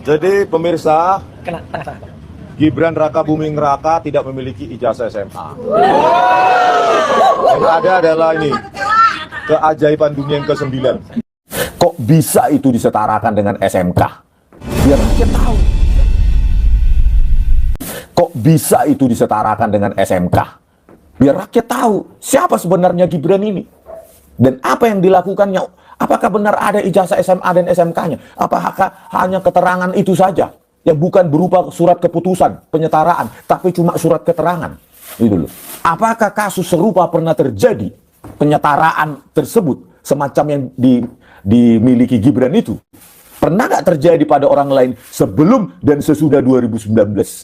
Jadi pemirsa, Kena tengah. Gibran Raka Buming Raka tidak memiliki ijazah SMA. Yang ada adalah ini, keajaiban dunia yang ke-9. Kok bisa itu disetarakan dengan SMK? Biar rakyat tahu. Kok bisa itu disetarakan dengan SMK? Biar rakyat tahu siapa sebenarnya Gibran ini. Dan apa yang dilakukannya. Apakah benar ada ijazah SMA dan SMK-nya? Apakah hanya keterangan itu saja? Yang bukan berupa surat keputusan, penyetaraan, tapi cuma surat keterangan. Itu loh. Apakah kasus serupa pernah terjadi? Penyetaraan tersebut, semacam yang dimiliki Gibran itu. Pernah nggak terjadi pada orang lain sebelum dan sesudah 2019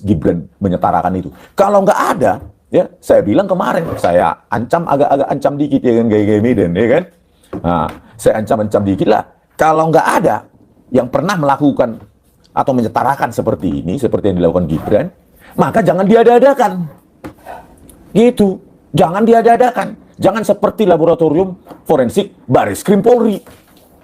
Gibran menyetarakan itu? Kalau nggak ada, ya saya bilang kemarin, saya ancam agak-agak ancam dikit ya kan, gaya-gaya Medan, ya kan? Nah, saya ancam-ancam dikit lah. Kalau nggak ada yang pernah melakukan atau menyetarakan seperti ini, seperti yang dilakukan Gibran, maka jangan diada-adakan. Gitu. Jangan diada-adakan. Jangan seperti laboratorium forensik Baris Krim Polri.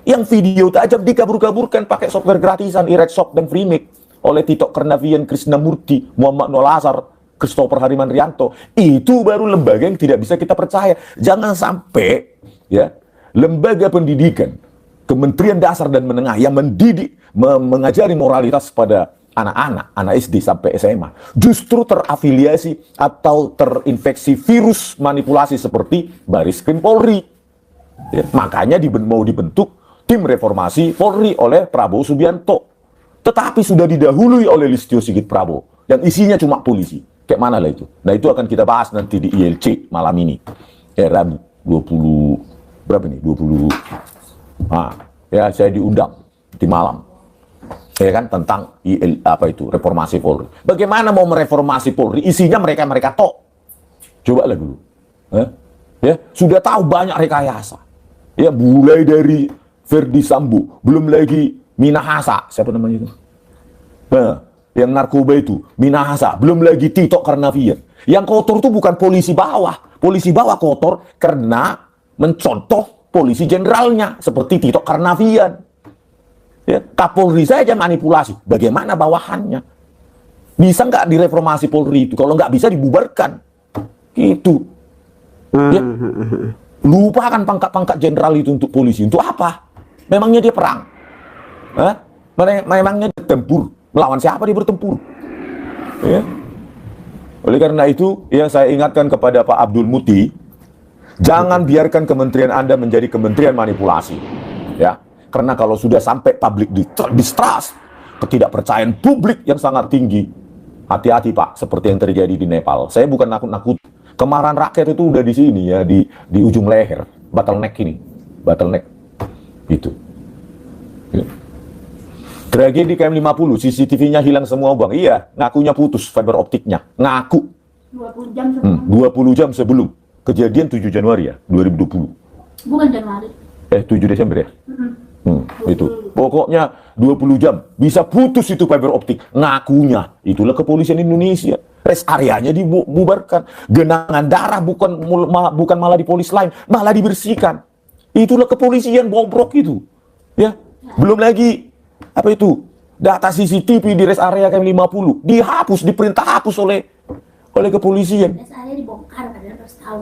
Yang video tajam dikabur-kaburkan pakai software gratisan, iRedShop dan Freemake oleh Tito Karnavian, Krishnamurti, Muhammad Nolasar, Christopher Hariman Rianto. Itu baru lembaga yang tidak bisa kita percaya. Jangan sampai ya lembaga pendidikan, Kementerian Dasar dan Menengah yang mendidik, mengajari moralitas pada anak-anak, anak SD sampai SMA, justru terafiliasi atau terinfeksi virus manipulasi seperti Baris Krim Polri. Ya, makanya mau dibentuk tim reformasi Polri oleh Prabowo Subianto. Tetapi sudah didahului oleh Listio Sigit Prabowo, yang isinya cuma polisi. Kayak mana lah itu? Nah itu akan kita bahas nanti di ILC malam ini. Rabu 20, berapa nih? 20. Nah, ya saya diundang di malam. Ya kan tentang reformasi Polri. Bagaimana mau mereformasi Polri? Isinya mereka tok. Coba lah dulu. Ya, sudah tahu banyak rekayasa. Ya, mulai dari Verdi Sambo, belum lagi Minahasa, siapa namanya itu? Nah, yang narkoba itu, Minahasa, belum lagi Tito Karnavian. Yang kotor itu bukan polisi bawah. Polisi bawah kotor karena mencontoh polisi jenderalnya seperti Tito Karnavian. Ya, Kapolri saja manipulasi. Bagaimana bawahannya? Bisa nggak direformasi Polri itu? Kalau nggak bisa dibubarkan. Gitu. Ya. Lupakan pangkat-pangkat jenderal itu untuk polisi. Untuk apa? Memangnya dia perang? Memangnya dia tempur? Melawan siapa dia bertempur? Ya. Oleh karena itu, ya saya ingatkan kepada Pak Abdul Muti, jangan biarkan kementerian Anda menjadi kementerian manipulasi. Ya. Karena kalau sudah sampai public distrust, ketidakpercayaan publik yang sangat tinggi, hati-hati Pak, seperti yang terjadi di Nepal. Saya bukan nakut-nakut. Kemarahan rakyat itu udah di sini ya, di ujung leher, bottleneck ini, bottleneck, gitu. Ya. Tragedi KM50, CCTV-nya hilang semua bang. Iya, ngakunya putus fiber optiknya, ngaku. 20 jam sebelum. 20 jam sebelum kejadian 7 Januari ya, 2020. Bukan Januari. 7 Desember ya. Itu pokoknya 20 jam bisa putus itu fiber optik, ngakunya. Itulah kepolisian Indonesia. Rest areanya dibubarkan, genangan darah bukan malah di polis lain, malah dibersihkan. Itulah kepolisian bobrok itu. Ya, belum lagi apa itu? Data CCTV di rest area KM50 dihapus, diperintah hapus oleh kepolisian. Rest area dibongkar padahal harus tahu.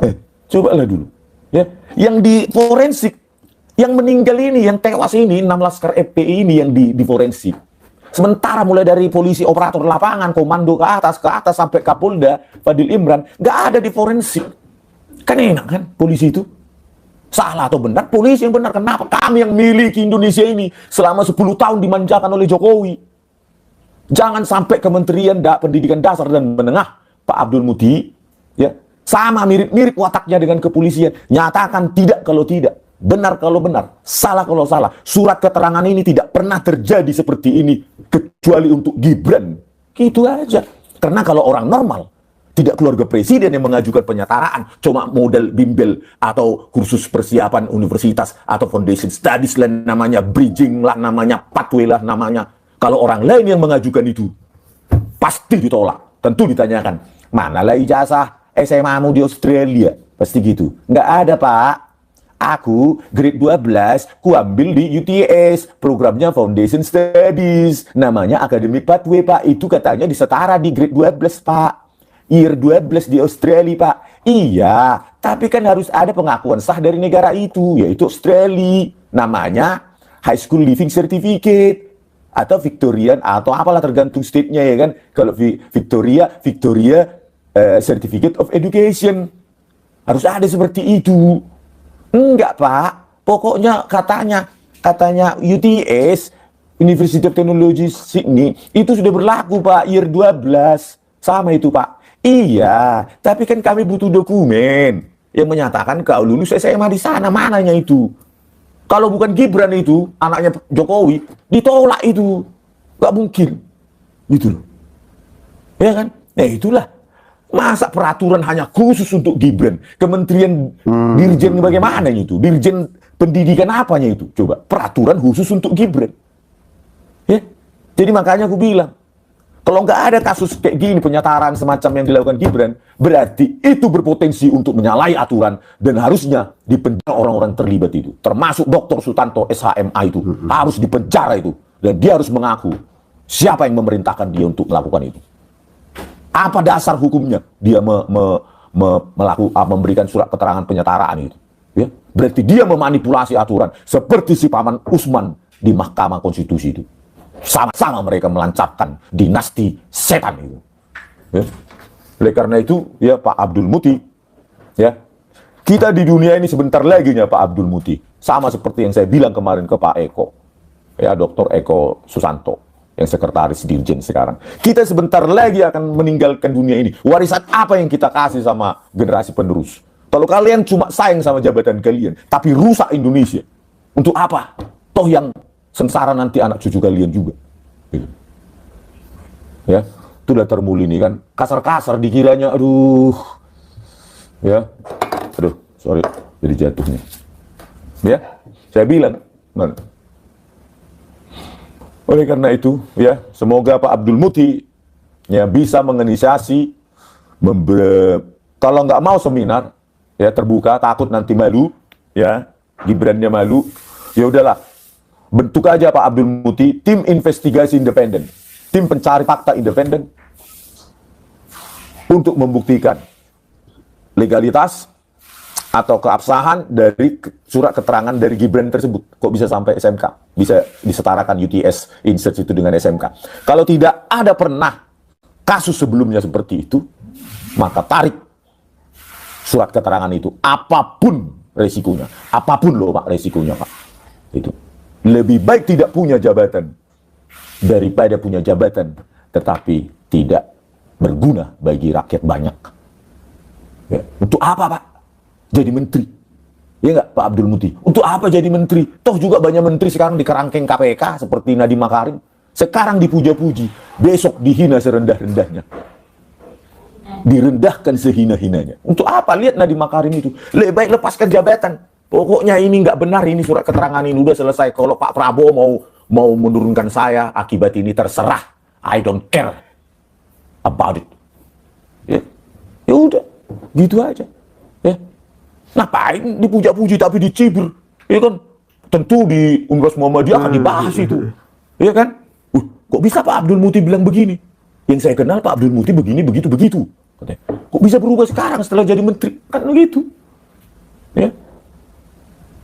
Coba lah dulu. Ya, yang di forensik, yang meninggal ini, yang tewas ini, 6 laskar FPI ini yang di forensik. Sementara mulai dari polisi operator lapangan, komando ke atas sampai Kapolda, Fadil Imran, nggak ada di forensik. Kan enak kan polisi itu? Salah atau benar? Polisi yang benar. Kenapa? Kami yang miliki Indonesia ini selama 10 tahun dimanjakan oleh Jokowi. Jangan sampai Kementerian Pendidikan Dasar dan Menengah, Pak Abdul Muti, ya, sama mirip-mirip wataknya dengan kepolisian. Nyatakan tidak kalau tidak. Benar kalau benar, salah kalau salah. Surat keterangan ini tidak pernah terjadi seperti ini kecuali untuk Gibran. Gitu aja. Karena kalau orang normal, tidak keluarga presiden yang mengajukan penyetaraan, cuma model bimbel atau kursus persiapan universitas atau foundation studies lah namanya, bridging lah namanya, pathway lah namanya. Kalau orang lain yang mengajukan itu, pasti ditolak. Tentu ditanyakan, manalah ijazah SMA-mu di Australia? Pasti gitu. Nggak ada Pak. Aku grade 12, ku ambil di UTS, programnya Foundation Studies. Namanya Academic Pathway, Pak. Itu katanya disetara di grade 12, Pak. Year 12 di Australia, Pak. Iya, tapi kan harus ada pengakuan sah dari negara itu, yaitu Australia. Namanya High School Living Certificate. Atau Victorian, atau apalah tergantung state-nya ya kan. Kalau Victoria Certificate of Education. Harus ada seperti itu. Enggak, Pak. Pokoknya katanya UTS, University of Technology Sydney, itu sudah berlaku, Pak, year 12. Sama itu, Pak. Iya, tapi kan kami butuh dokumen yang menyatakan kau lulus SMA di sana. Mananya itu? Kalau bukan Gibran itu, anaknya Jokowi, ditolak itu. Nggak mungkin. Gitu loh. Ya kan? Itulah. Masa peraturan hanya khusus untuk Gibran? Kementerian Dirjen bagaimana itu? Dirjen Pendidikan apanya itu? Coba, peraturan khusus untuk Gibran. Ya? Jadi makanya aku bilang, kalau nggak ada kasus kayak gini, penyetaraan semacam yang dilakukan Gibran, berarti itu berpotensi untuk menyalahi aturan dan harusnya dipenjara orang-orang terlibat itu. Termasuk Dr. Sutanto SHMA itu. Harus dipenjara itu. Dan dia harus mengaku siapa yang memerintahkan dia untuk melakukan itu. Apa dasar hukumnya dia memberikan surat keterangan penyetaraan itu? Ya? Berarti dia memanipulasi aturan seperti si Paman Usman di Mahkamah Konstitusi itu. Sama-sama mereka melancarkan dinasti setan itu. Ya? Oleh karena itu, ya Pak Abdul Muti, ya kita di dunia ini sebentar lagi ya Pak Abdul Muti, sama seperti yang saya bilang kemarin ke Pak Eko, ya Dr. Eko Susanto, yang sekretaris Dirjen sekarang. Kita sebentar lagi akan meninggalkan dunia ini. Warisan apa yang kita kasih sama generasi penerus? Kalau kalian cuma sayang sama jabatan kalian, tapi rusak Indonesia, untuk apa? Toh yang sengsara nanti anak cucu kalian juga. Gitu. Ya, itu udah termuli nih kan. Kasar-kasar dikiranya, aduh. Ya, aduh, sorry, jadi jatuhnya. Ya, saya bilang, mana? Oleh karena itu, ya, semoga Pak Abdul Muti ya bisa menginisiasi, kalau nggak mau seminar, ya terbuka, takut nanti malu, ya, Gibrannya malu, ya udahlah, bentuk aja Pak Abdul Muti tim investigasi independen, tim pencari fakta independen untuk membuktikan legalitas atau keabsahan dari surat keterangan dari Gibran tersebut. Kok bisa sampai SMK? Bisa disetarakan UTS insert itu dengan SMK. Kalau tidak ada pernah kasus sebelumnya seperti itu, maka tarik surat keterangan itu. Apapun resikonya. Apapun loh Pak resikonya Pak. Itu. Lebih baik tidak punya jabatan daripada punya jabatan tetapi tidak berguna bagi rakyat banyak. Ya. Untuk apa Pak? Jadi menteri. Ya nggak Pak Abdul Muti? Untuk apa jadi menteri? Toh juga banyak menteri sekarang di kerangkeng KPK seperti Nadiem Makarim. Sekarang dipuja-puji, besok dihina serendah-rendahnya. Direndahkan sehina-hinanya. Untuk apa? Lihat Nadiem Makarim itu. Lebih baik lepaskan jabatan. Pokoknya ini nggak benar, ini surat keterangan ini udah selesai. Kalau Pak Prabowo mau menurunkan saya, akibat ini terserah. I don't care about it. Ya udah, gitu aja. Ya. Ngapain dipuja-puji tapi dicibir? Ya kan? Tentu di Universitas Muhammadiyah akan dibahas itu. Ya kan? Kok bisa Pak Abdul Muti bilang begini? Yang saya kenal Pak Abdul Muti begini, begitu. Kok bisa berubah sekarang setelah jadi menteri? Kan begitu. Ya.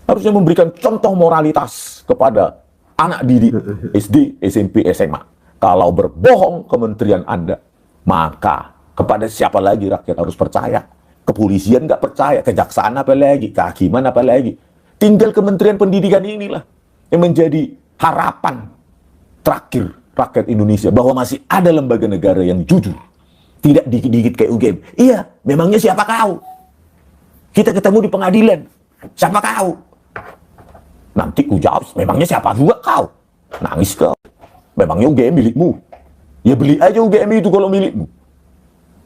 Harusnya memberikan contoh moralitas kepada anak didik SD, SMP, SMA. Kalau berbohong kementerian Anda, maka kepada siapa lagi rakyat harus percaya? Kepolisian nggak percaya, kejaksaan apa lagi, kehakiman apa lagi. Tinggal Kementerian Pendidikan inilah yang menjadi harapan terakhir rakyat Indonesia bahwa masih ada lembaga negara yang jujur, tidak dikit-dikit kayak UGM. Iya, memangnya siapa kau? Kita ketemu di pengadilan, siapa kau? Nanti ku jawab, memangnya siapa juga kau? Nangis kau. Memangnya UGM milikmu? Ya beli aja UGM itu kalau milikmu.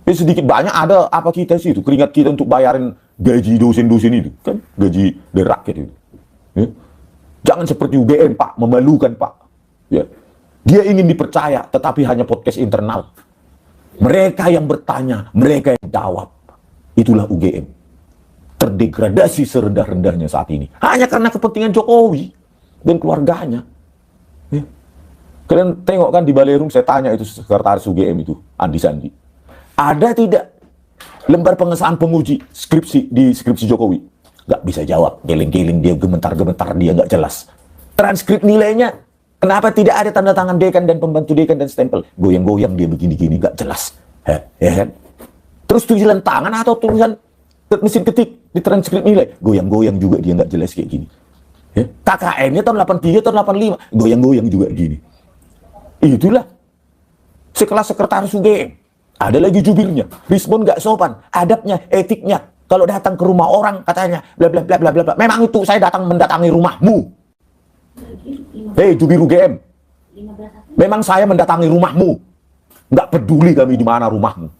Sedikit banyak ada apa kita sih itu, keringat kita untuk bayarin gaji dosen-dosen itu, kan gaji dari rakyat itu. Ya. Jangan seperti UGM Pak, memalukan Pak. Ya. Dia ingin dipercaya, tetapi hanya podcast internal. Mereka yang bertanya, mereka yang jawab. Itulah UGM. terdegradasi serendah-rendahnya saat ini. Hanya karena kepentingan Jokowi dan keluarganya. Ya. Kalian tengok kan di Balerum, saya tanya itu sekretaris UGM itu, Andi Sandi. Ada tidak lembar pengesahan penguji skripsi di skripsi Jokowi? Nggak bisa jawab, geleng-geleng dia, gemetar-gemetar dia, nggak jelas. Transkrip nilainya, kenapa tidak ada tanda tangan dekan dan pembantu dekan dan stempel? Goyang-goyang dia begini-gini, nggak jelas. Ya kan? Terus tulisan tangan atau tulisan mesin ketik di transkrip nilai, goyang-goyang juga dia, nggak jelas kayak gini. Ya? KKN-nya tahun 83, tahun 85, goyang-goyang juga gini. Itulah sekelas sekretaris UGM. Ada lagi jubirnya, respon nggak sopan, adabnya, etiknya. Kalau datang ke rumah orang katanya bla bla bla bla bla bla. Memang itu saya datang mendatangi rumahmu. Hei jubir UGM, 15 memang saya mendatangi rumahmu. Nggak peduli kami di mana rumahmu.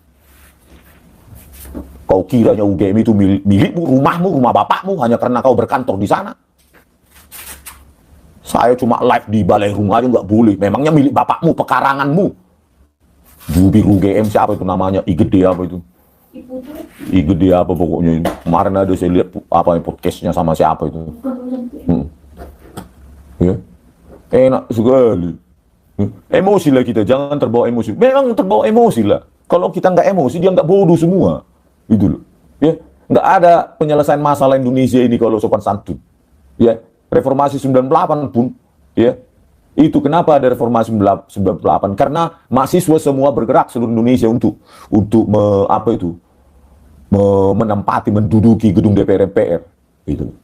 Kau kiranya UGM itu milikmu, rumahmu, rumah bapakmu hanya karena kau berkantor di sana. Saya cuma live di balai rumah aja nggak boleh. Memangnya milik bapakmu, pekaranganmu. Jubir UGM siapa itu namanya? Igede apa itu? Ibu tuh Igede apa pokoknya ini. Kemarin ada saya lihat apa podcastnya sama siapa itu. bukan urusan Ya. Enak sekali. Emosi lah kita, jangan terbawa emosi. Memang terbawa emosi lah. Kalau kita nggak emosi, dia nggak bodoh semua. Itu loh. Ya. Nggak ada penyelesaian masalah Indonesia ini kalau sopan santun. Ya. Reformasi 98 pun, ya, itu kenapa ada reformasi 98? Karena mahasiswa semua bergerak seluruh Indonesia untuk menempati, menduduki gedung DPR MPR, gitu.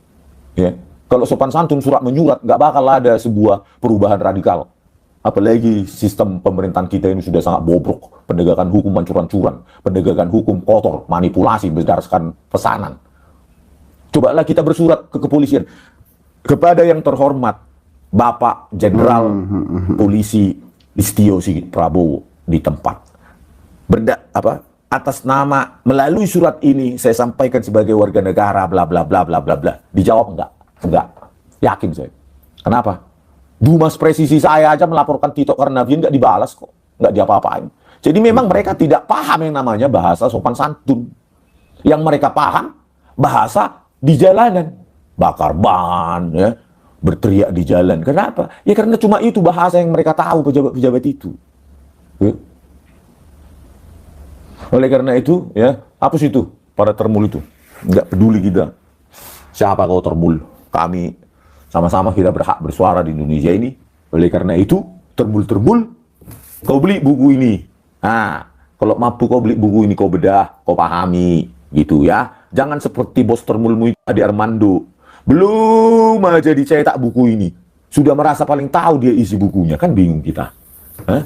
Ya, kalau sopan santun surat menyurat nggak bakal ada sebuah perubahan radikal. Apalagi sistem pemerintahan kita ini sudah sangat bobrok, penegakan hukum ancur-ancuran, penegakan hukum kotor, manipulasi berdasarkan pesanan. Cobalah kita bersurat ke kepolisian. Kepada yang terhormat Bapak Jenderal Polisi Listio Sigit Prabowo di tempat atas nama melalui surat ini saya sampaikan sebagai warga negara bla bla bla bla bla bla. Dijawab enggak, yakin saya. Kenapa? Dumas presisi saya aja melaporkan Tito Karnavian nggak dibalas kok, nggak diapa-apain. Jadi memang mereka tidak paham yang namanya bahasa sopan santun. Yang mereka paham bahasa di jalanan. Bakar ban, ya, berteriak di jalan. Kenapa? Ya karena cuma itu bahasa yang mereka tahu, pejabat-pejabat itu. Ya. Oleh karena itu, ya, hapus itu, para termul itu. Nggak peduli kita. Siapa kau termul? Kami sama-sama kita berhak bersuara di Indonesia ini. Oleh karena itu, termul-termul, kau beli buku ini. Nah, kalau mampu kau beli buku ini, kau bedah, kau pahami. Gitu ya. Jangan seperti bos termulmu Adi Armando. Belum aja dicetak buku ini, sudah merasa paling tahu dia isi bukunya, kan bingung kita. Hah?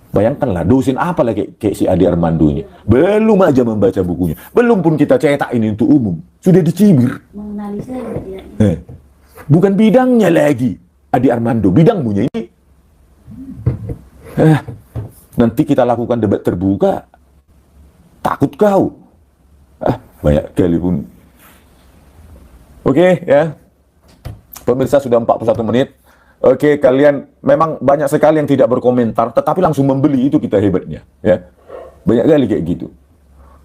Bayangkanlah, dosen apa lah kayak si Adi Armando ini. Belum aja membaca bukunya, belum pun kita cetak ini untuk umum, sudah dicibir. menganalisa dia. Bukan bidangnya lagi, Adi Armando, bidangmunya ini. Nanti kita lakukan debat terbuka, takut kau. Banyak kali pun. Oke, ya. Pemirsa sudah 41 menit. Oke, kalian memang banyak sekali yang tidak berkomentar, tetapi langsung membeli, itu kita hebatnya. Ya. Banyak kali kayak gitu.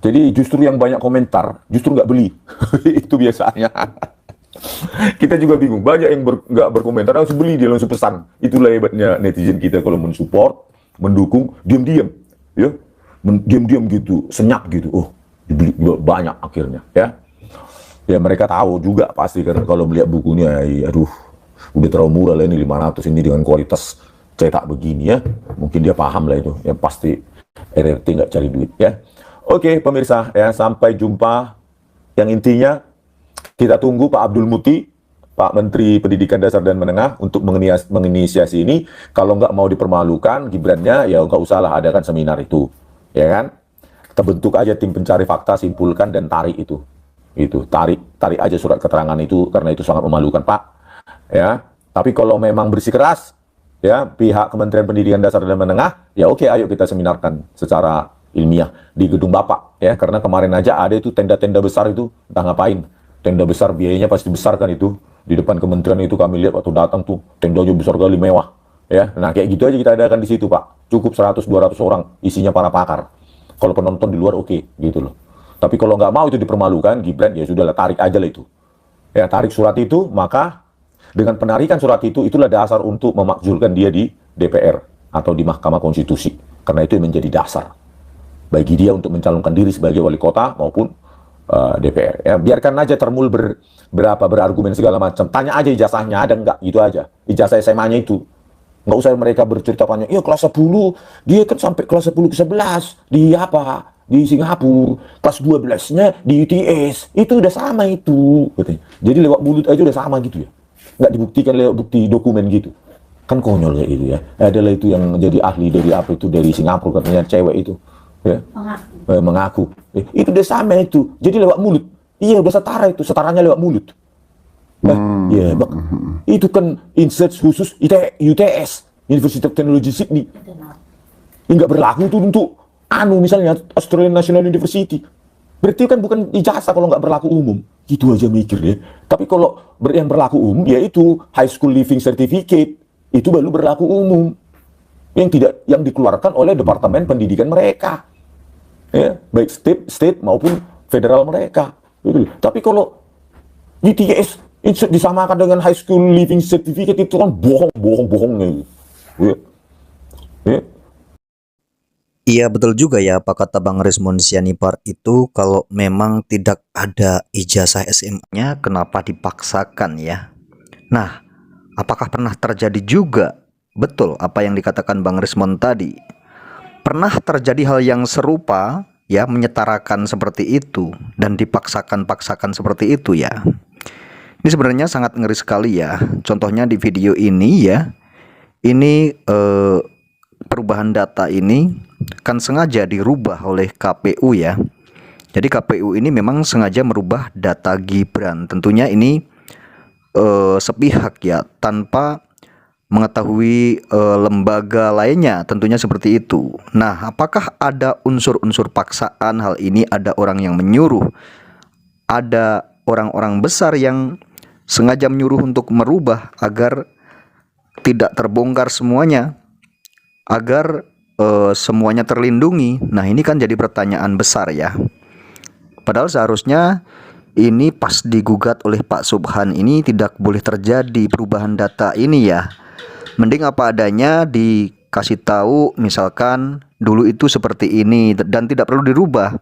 Jadi justru yang banyak komentar, justru nggak beli. Itu biasanya. Kita juga bingung. Banyak yang nggak berkomentar, langsung beli, dia langsung pesan. Itulah hebatnya netizen kita kalau mensupport, mendukung, diam-diam. Ya. Diam-diam gitu, senyap gitu. Oh, dibeli banyak akhirnya. Ya. Ya mereka tahu juga pasti karena kalau melihat bukunya, ya, aduh, udah terlalu murah lah ini 500 ini dengan kualitas cetak begini ya. Mungkin dia paham lah itu. Yang pasti RRT nggak cari duit ya. Oke pemirsa ya, sampai jumpa. Yang intinya kita tunggu Pak Abdul Muti, Pak Menteri Pendidikan Dasar dan Menengah untuk menginisiasi ini. Kalau nggak mau dipermalukan Gibrannya, ya nggak usah lah adakan seminar itu, ya kan? Kita bentuk aja tim pencari fakta, simpulkan dan tarik itu. Itu tarik aja surat keterangan itu karena itu sangat memalukan Pak ya. Tapi kalau memang bersikeras ya pihak Kementerian Pendidikan Dasar dan Menengah, ya oke, ayo kita seminarkan secara ilmiah di gedung Bapak ya, karena kemarin aja ada itu tenda-tenda besar itu entah ngapain, tenda besar biayanya pasti besar kan itu, di depan kementerian itu kami lihat waktu datang tuh tendanya besar kali, mewah ya. Nah kayak gitu aja kita adakan di situ Pak, cukup 100-200 orang, isinya para pakar. Kalau penonton di luar oke, gitu loh. Tapi kalau nggak mau itu dipermalukan, Gibran ya sudahlah, tarik aja lah itu. Ya, tarik surat itu, maka dengan penarikan surat itu, itulah dasar untuk memakzulkan dia di DPR atau di Mahkamah Konstitusi. Karena itu yang menjadi dasar bagi dia untuk mencalonkan diri sebagai wali kota maupun DPR. Ya, biarkan aja Termul berargumen segala macam. Tanya aja ijazahnya ada nggak, gitu aja. Ijazah SMA-nya itu. Nggak usah mereka bercerita banyak, iya kelas 10, dia kan sampai kelas 10 ke 11, di apa? Di Singapura, kelas 12-nya di UTS, itu udah sama itu. Katanya. Jadi lewat mulut aja udah sama gitu ya. Nggak dibuktikan lewat bukti dokumen gitu. Kan konyol kayak gitu ya. Adalah itu yang jadi ahli dari apa itu, dari Singapura katanya cewek itu. Ya. Mengaku. Itu udah sama itu. Jadi lewat mulut. Iya udah setara itu, setaranya lewat mulut. Ya, itu kan insert khusus UTS, University of Technology Sydney. Nggak berlaku itu untuk misalnya Australian National University. Berarti kan bukan ijazah kalau nggak berlaku umum. Gitu aja mikir ya. Tapi kalau yang berlaku umum, yaitu High School Living Certificate, itu baru berlaku umum. Yang dikeluarkan oleh Departemen Pendidikan mereka. Ya, baik state maupun federal mereka. Tapi kalau UTS disamakan dengan High School Living Certificate, itu kan bohong. Ya. Ya. Iya betul juga ya apa kata Bang Rismond Sianipar itu, kalau memang tidak ada ijazah SMA-nya kenapa dipaksakan ya. Nah, apakah pernah terjadi juga betul apa yang dikatakan Bang Rismond tadi? Pernah terjadi hal yang serupa ya, menyetarakan seperti itu dan dipaksakan seperti itu ya. Ini sebenarnya sangat ngeri sekali ya. Contohnya di video ini ya. Ini perubahan data ini kan sengaja dirubah oleh KPU ya. Jadi KPU ini memang sengaja merubah data Gibran. Tentunya ini sepihak ya, tanpa mengetahui lembaga lainnya, tentunya seperti itu. Nah, apakah ada unsur-unsur paksaan hal ini? Ada orang yang menyuruh, ada orang-orang besar yang sengaja menyuruh untuk merubah agar tidak terbongkar semuanya, agar semuanya terlindungi. Nah, ini kan jadi pertanyaan besar ya. Padahal seharusnya ini pas digugat oleh Pak Subhan ini tidak boleh terjadi perubahan data ini ya. Mending apa adanya dikasih tahu, misalkan dulu itu seperti ini dan tidak perlu dirubah.